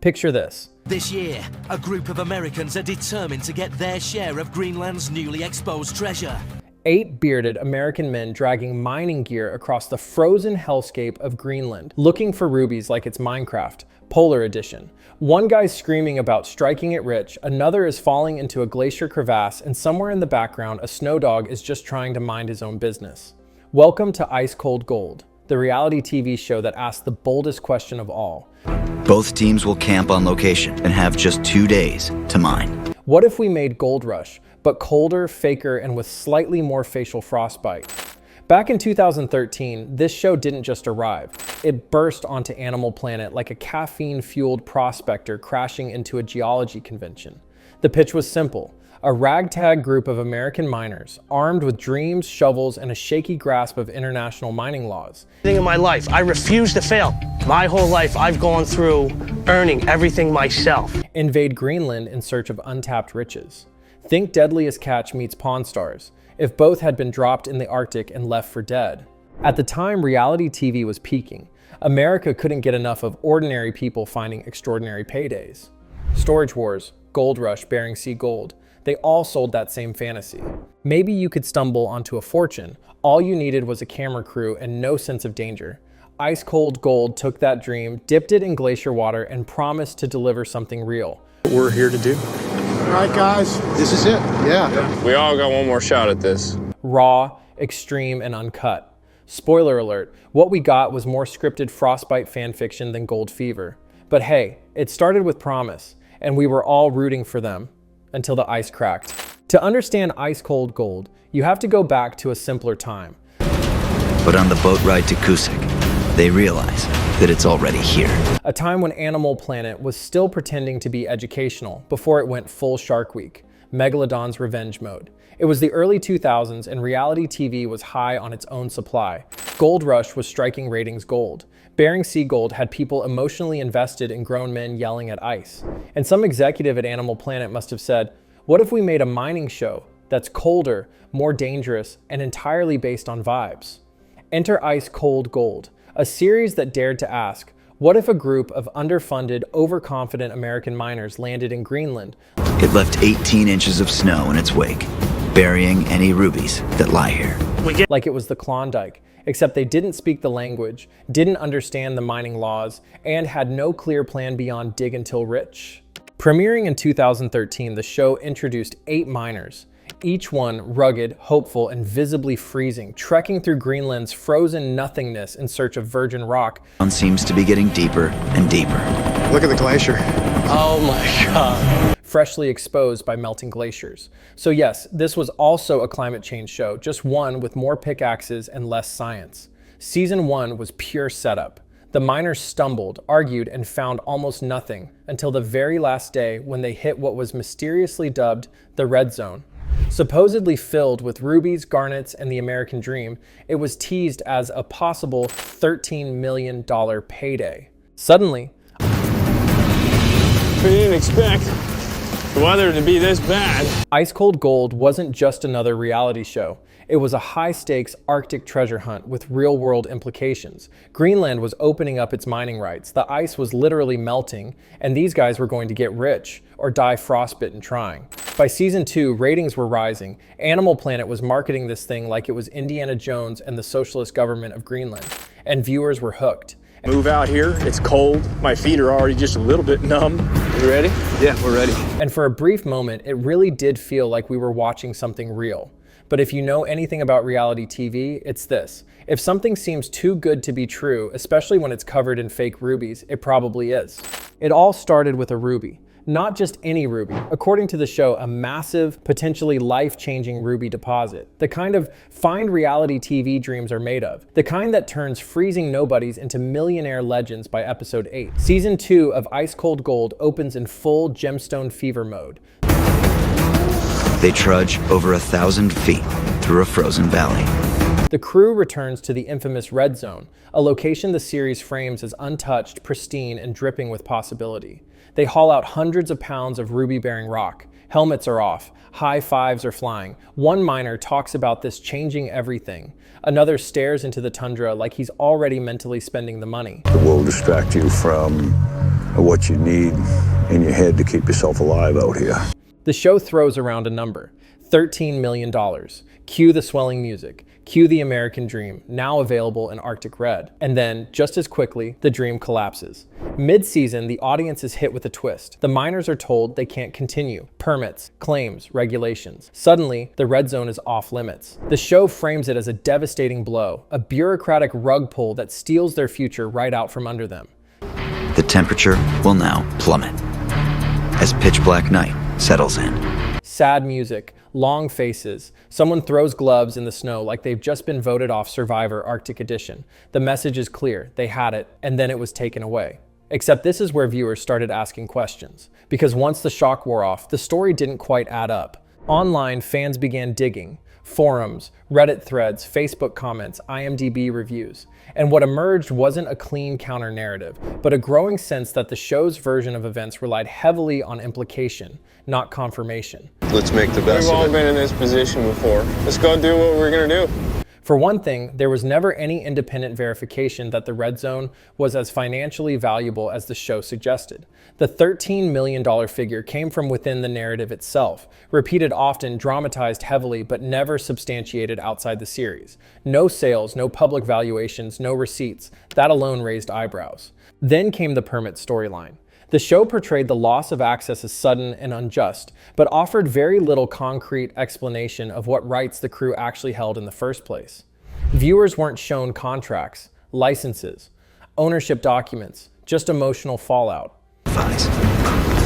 Picture this. This year, a group of Americans are determined to get their share of Greenland's newly exposed treasure. 8 bearded American men dragging mining gear across the frozen hellscape of Greenland, looking for rubies like it's Minecraft, Polar Edition. One guy's screaming about striking it rich, another is falling into a glacier crevasse, and somewhere in the background, a snow dog is just trying to mind his own business. Welcome to Ice Cold Gold, the reality TV show that asks the boldest question of all. Both teams will camp on location and have just 2 days to mine. What if we made Gold Rush, but colder, faker, and with slightly more facial frostbite? Back in 2013, this show didn't just arrive. It burst onto Animal Planet like a caffeine-fueled prospector crashing into a geology convention. The pitch was simple. A ragtag group of American miners, armed with dreams, shovels, and a shaky grasp of international mining laws. In my life, I refuse to fail. My whole life, I've gone through earning everything myself. Invade Greenland in search of untapped riches. Think Deadliest Catch meets Pawn Stars, if both had been dropped in the Arctic and left for dead. At the time reality TV was peaking, America couldn't get enough of ordinary people finding extraordinary paydays. Storage Wars, Gold Rush, Bering Sea Gold, they all sold that same fantasy. Maybe you could stumble onto a fortune. All you needed was a camera crew and no sense of danger. Ice Cold Gold took that dream, dipped it in glacier water, and promised to deliver something real. What we're here to do. All right, guys, this is it. Yeah. We all got one more shot at this. Raw, extreme, and uncut. Spoiler alert, what we got was more scripted Frostbite fanfiction than Gold Fever. But hey, it started with promise, and we were all rooting for them until the ice cracked. To understand Ice Cold Gold, you have to go back to a simpler time. But on the boat ride to Cusick, they realize that it's already here. A time when Animal Planet was still pretending to be educational before it went full Shark Week, Megalodon's revenge mode. It was the early 2000s and reality TV was high on its own supply. Gold Rush was striking ratings gold. Bering Sea Gold had people emotionally invested in grown men yelling at ice. And some executive at Animal Planet must have said, what if we made a mining show that's colder, more dangerous, and entirely based on vibes? Enter Ice Cold Gold, a series that dared to ask, what if a group of underfunded, overconfident American miners landed in Greenland? It left 18 inches of snow in its wake, burying any rubies that lie here. Like it was the Klondike, except they didn't speak the language, didn't understand the mining laws, and had no clear plan beyond dig until rich. Premiering in 2013, the show introduced 8 miners, each one rugged, hopeful, and visibly freezing, trekking through Greenland's frozen nothingness in search of virgin rock. One seems to be getting deeper and deeper. Look at the glacier. Oh my God. Freshly exposed by melting glaciers. So yes, this was also a climate change show, just one with more pickaxes and less science. Season 1 was pure setup. The miners stumbled, argued, and found almost nothing until the very last day when they hit what was mysteriously dubbed the Red Zone. Supposedly filled with rubies, garnets, and the American dream, it was teased as a possible $13 million payday. Suddenly, We didn't expect the weather to be this bad. Ice Cold Gold wasn't just another reality show. It was a high-stakes Arctic treasure hunt with real-world implications. Greenland was opening up its mining rights, the ice was literally melting, and these guys were going to get rich or die frostbitten trying. By season 2, ratings were rising. Animal Planet was marketing this thing like it was Indiana Jones and the socialist government of Greenland, and viewers were hooked. Move out here, it's cold. My feet are already just a little bit numb. You ready? Yeah, we're ready. And for a brief moment, it really did feel like we were watching something real. But if you know anything about reality TV, it's this. If something seems too good to be true, especially when it's covered in fake rubies, it probably is. It all started with a ruby. Not just any ruby. According to the show, a massive, potentially life-changing ruby deposit. The kind of find reality TV dreams are made of. The kind that turns freezing nobodies into millionaire legends by episode 8. Season 2 of Ice Cold Gold opens in full gemstone fever mode. They trudge over 1,000 feet through a frozen valley. The crew returns to the infamous Red Zone, a location the series frames as untouched, pristine, and dripping with possibility. They haul out hundreds of pounds of ruby-bearing rock, Helmets are off. High fives are flying. One miner talks about this changing everything. Another stares into the tundra like he's already mentally spending the money. It will distract you from what you need in your head to keep yourself alive out here. The show throws around a number. $13 million. Cue the swelling music. Cue the American dream, now available in Arctic Red. And then, just as quickly, the dream collapses. Mid-season, the audience is hit with a twist. The miners are told they can't continue. Permits, claims, regulations. Suddenly, the red zone is off limits. The show frames it as a devastating blow, a bureaucratic rug pull that steals their future right out from under them. The temperature will now plummet as pitch black night settles in. Sad music, long faces. Someone throws gloves in the snow like they've just been voted off Survivor Arctic Edition. The message is clear, they had it, and then it was taken away. Except this is where viewers started asking questions. Because once the shock wore off, the story didn't quite add up. Online, fans began digging. Forums, Reddit threads, Facebook comments, IMDb reviews. And what emerged wasn't a clean counter-narrative, but a growing sense that the show's version of events relied heavily on implication, not confirmation. Let's make the best of it. We've all been in this position before. Let's go do what we're gonna do. For one thing, there was never any independent verification that the red zone was as financially valuable as the show suggested. The $13 million figure came from within the narrative itself, repeated often, dramatized heavily, but never substantiated outside the series. No sales, no public valuations, no receipts. That alone raised eyebrows. Then came the permit storyline. The show portrayed the loss of access as sudden and unjust, but offered very little concrete explanation of what rights the crew actually held in the first place. Viewers weren't shown contracts, licenses, ownership documents, just emotional fallout.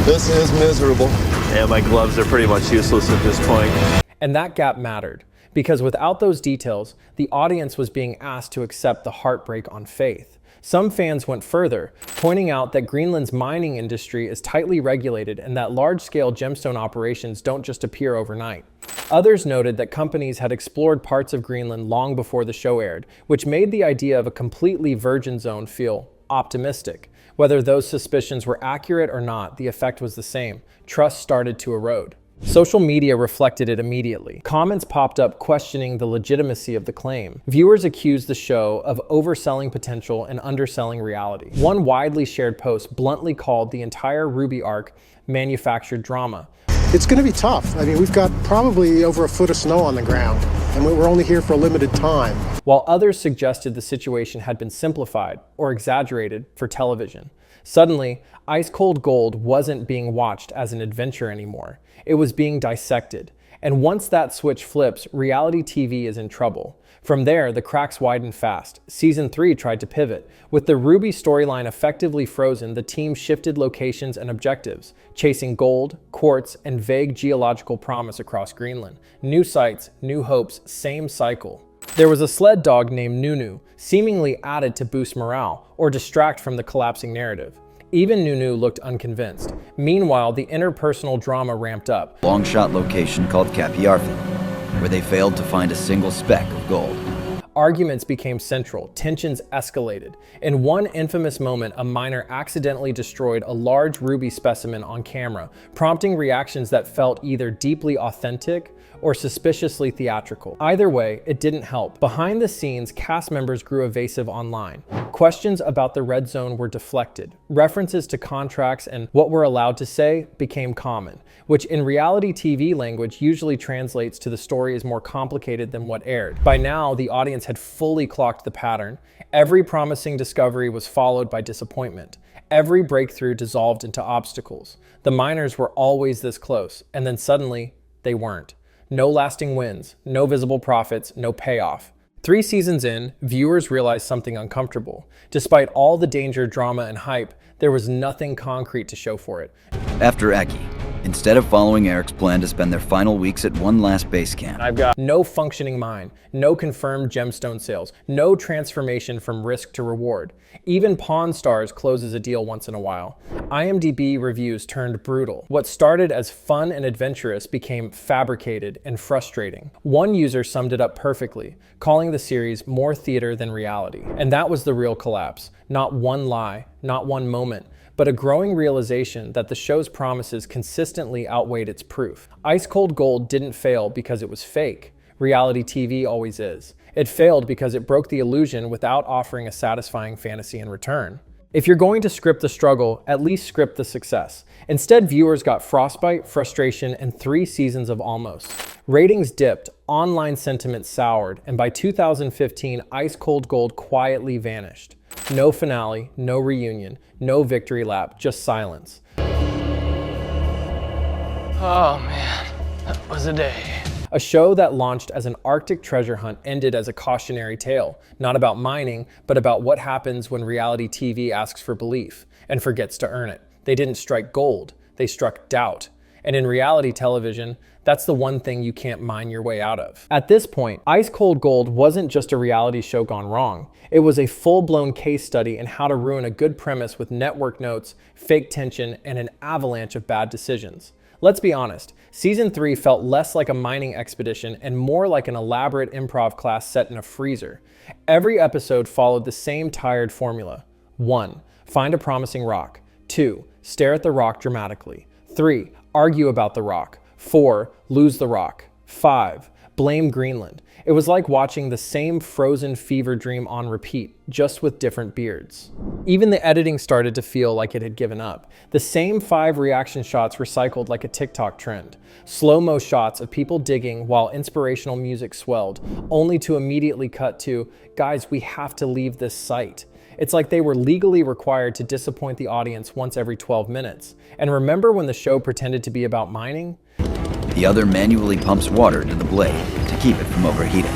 This is miserable. Yeah, my gloves are pretty much useless at this point. And that gap mattered, because without those details, the audience was being asked to accept the heartbreak on faith. Some fans went further, pointing out that Greenland's mining industry is tightly regulated and that large-scale gemstone operations don't just appear overnight. Others noted that companies had explored parts of Greenland long before the show aired, which made the idea of a completely virgin zone feel optimistic. Whether those suspicions were accurate or not, the effect was the same. Trust started to erode. Social media reflected it immediately. Comments popped up questioning the legitimacy of the claim. Viewers accused the show of overselling potential and underselling reality. One widely shared post bluntly called the entire Ruby arc manufactured drama. It's going to be tough. I mean, we've got probably over a foot of snow on the ground, and we're only here for a limited time. While others suggested the situation had been simplified or exaggerated for television. Suddenly, Ice Cold Gold wasn't being watched as an adventure anymore. It was being dissected. And once that switch flips, reality TV is in trouble. From there, the cracks widened fast. Season 3 tried to pivot. With the Ruby storyline effectively frozen, the team shifted locations and objectives, chasing gold, quartz, and vague geological promise across Greenland. New sites, new hopes, same cycle. There was a sled dog named Nunu, seemingly added to boost morale or distract from the collapsing narrative. Even Nunu looked unconvinced. Meanwhile, the interpersonal drama ramped up. Long shot location called Capiarfin, where they failed to find a single speck of gold. Arguments became central, tensions escalated. In one infamous moment, a miner accidentally destroyed a large ruby specimen on camera, prompting reactions that felt either deeply authentic or suspiciously theatrical. Either way, it didn't help. Behind the scenes, cast members grew evasive online. Questions about the red zone were deflected. References to contracts and what we're allowed to say became common, which in reality TV language usually translates to the story is more complicated than what aired. By now, the audience had fully clocked the pattern. Every promising discovery was followed by disappointment. Every breakthrough dissolved into obstacles. The miners were always this close, and then suddenly, they weren't. No lasting wins, no visible profits, no payoff. 3 seasons in, viewers realized something uncomfortable. Despite all the danger, drama, and hype, there was nothing concrete to show for it. After Eki, instead of following Eric's plan to spend their final weeks at one last base camp, I've got no functioning mine, no confirmed gemstone sales, no transformation from risk to reward. Even Pawn Stars closes a deal once in a while. IMDb reviews turned brutal. What started as fun and adventurous became fabricated and frustrating. One user summed it up perfectly, calling the series more theater than reality. And that was the real collapse. Not one lie, not one moment, but a growing realization that the show's promises consistently outweighed its proof. Ice Cold Gold didn't fail because it was fake. Reality TV always is. It failed because it broke the illusion without offering a satisfying fantasy in return. If you're going to script the struggle, at least script the success. Instead, viewers got frostbite, frustration, and 3 seasons of almost. Ratings dipped, online sentiment soured, and by 2015, Ice Cold Gold quietly vanished. No finale, no reunion, no victory lap, just silence. Oh man, that was a day. A show that launched as an Arctic treasure hunt ended as a cautionary tale, not about mining, but about what happens when reality TV asks for belief and forgets to earn it. They didn't strike gold, they struck doubt. And in reality television, that's the one thing you can't mine your way out of. At this point, Ice Cold Gold wasn't just a reality show gone wrong. It was a full-blown case study in how to ruin a good premise with network notes, fake tension, and an avalanche of bad decisions. Let's be honest, Season 3 felt less like a mining expedition and more like an elaborate improv class set in a freezer. Every episode followed the same tired formula. 1. Find a promising rock. 2. Stare at the rock dramatically. 3. Argue about the rock. 4. Lose the rock. 5. Blame Greenland. It was like watching the same frozen fever dream on repeat, just with different beards. Even the editing started to feel like it had given up. The same 5 reaction shots recycled like a TikTok trend. Slow-mo shots of people digging while inspirational music swelled, only to immediately cut to, guys, we have to leave this site. It's like they were legally required to disappoint the audience once every 12 minutes. And remember when the show pretended to be about mining? The other manually pumps water to the blade to keep it from overheating.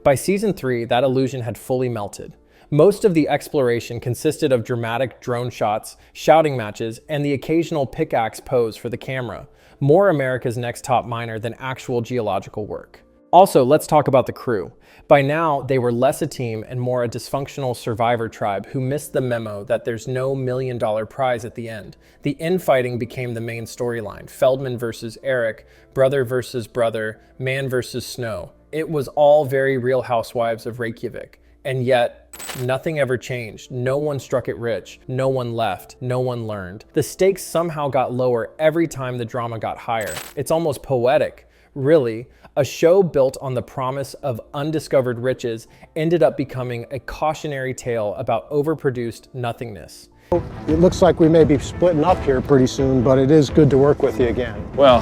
By Season 3, that illusion had fully melted. Most of the exploration consisted of dramatic drone shots, shouting matches, and the occasional pickaxe pose for the camera. More America's Next Top Miner than actual geological work. Also, let's talk about the crew. By now, they were less a team and more a dysfunctional survivor tribe who missed the memo that there's no $1 million prize at the end. The infighting became the main storyline. Feldman versus Eric, brother versus brother, man versus snow. It was all very Real Housewives of Reykjavik. And yet, nothing ever changed. No one struck it rich. No one left. No one learned. The stakes somehow got lower every time the drama got higher. It's almost poetic. Really, a show built on the promise of undiscovered riches ended up becoming a cautionary tale about overproduced nothingness. It looks like we may be splitting up here pretty soon, but it is good to work with you again. Well,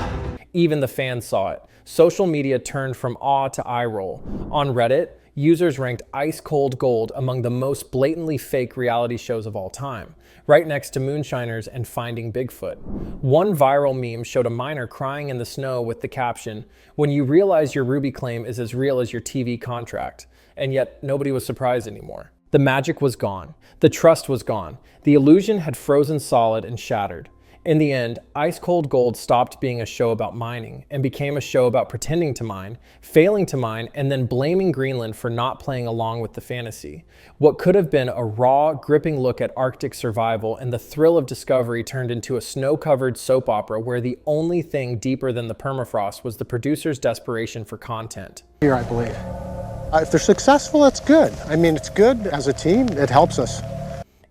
Even the fans saw it. Social media turned from awe to eye roll. On Reddit, users ranked Ice Cold Gold among the most blatantly fake reality shows of all time, right next to Moonshiners and Finding Bigfoot. One viral meme showed a miner crying in the snow with the caption, "When you realize your Ruby claim is as real as your TV contract," and yet nobody was surprised anymore. The magic was gone. The trust was gone. The illusion had frozen solid and shattered. In the end, Ice Cold Gold stopped being a show about mining and became a show about pretending to mine, failing to mine, and then blaming Greenland for not playing along with the fantasy. What could have been a raw, gripping look at Arctic survival and the thrill of discovery turned into a snow-covered soap opera where the only thing deeper than the permafrost was the producer's desperation for content. Here, I believe. If they're successful, that's good. I mean, it's good as a team. It helps us.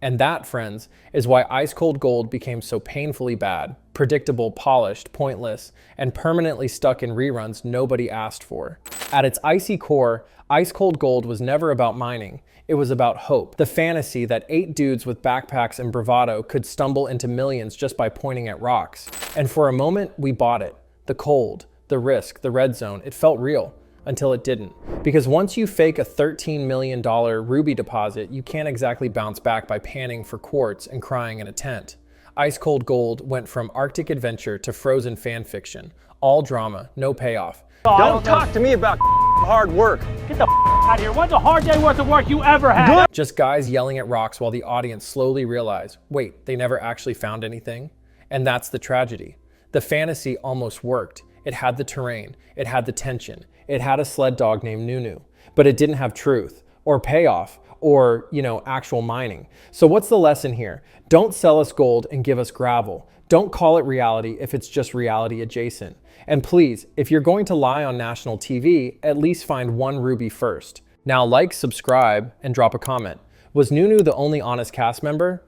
And that, friends, is why Ice Cold Gold became so painfully bad, predictable, polished, pointless, and permanently stuck in reruns nobody asked for. At its icy core, Ice Cold Gold was never about mining. It was about hope, the fantasy that 8 dudes with backpacks and bravado could stumble into millions just by pointing at rocks. And for a moment, we bought it. The cold, the risk, the red zone, it felt real. Until it didn't. Because once you fake a $13 million ruby deposit, you can't exactly bounce back by panning for quartz and crying in a tent. Ice Cold Gold went from Arctic adventure to frozen fan fiction. All drama, no payoff. don't talk to me about hard work. Get the out of here. What's a hard day worth of work you ever had? Just guys yelling at rocks while the audience slowly realize, wait, they never actually found anything? And that's the tragedy. The fantasy almost worked. It had the terrain, it had the tension, it had a sled dog named Nunu, but it didn't have truth, or payoff, or, actual mining. So what's the lesson here? Don't sell us gold and give us gravel. Don't call it reality if it's just reality adjacent. And please, if you're going to lie on national TV, at least find one ruby first. Now like, subscribe, and drop a comment. Was Nunu the only honest cast member?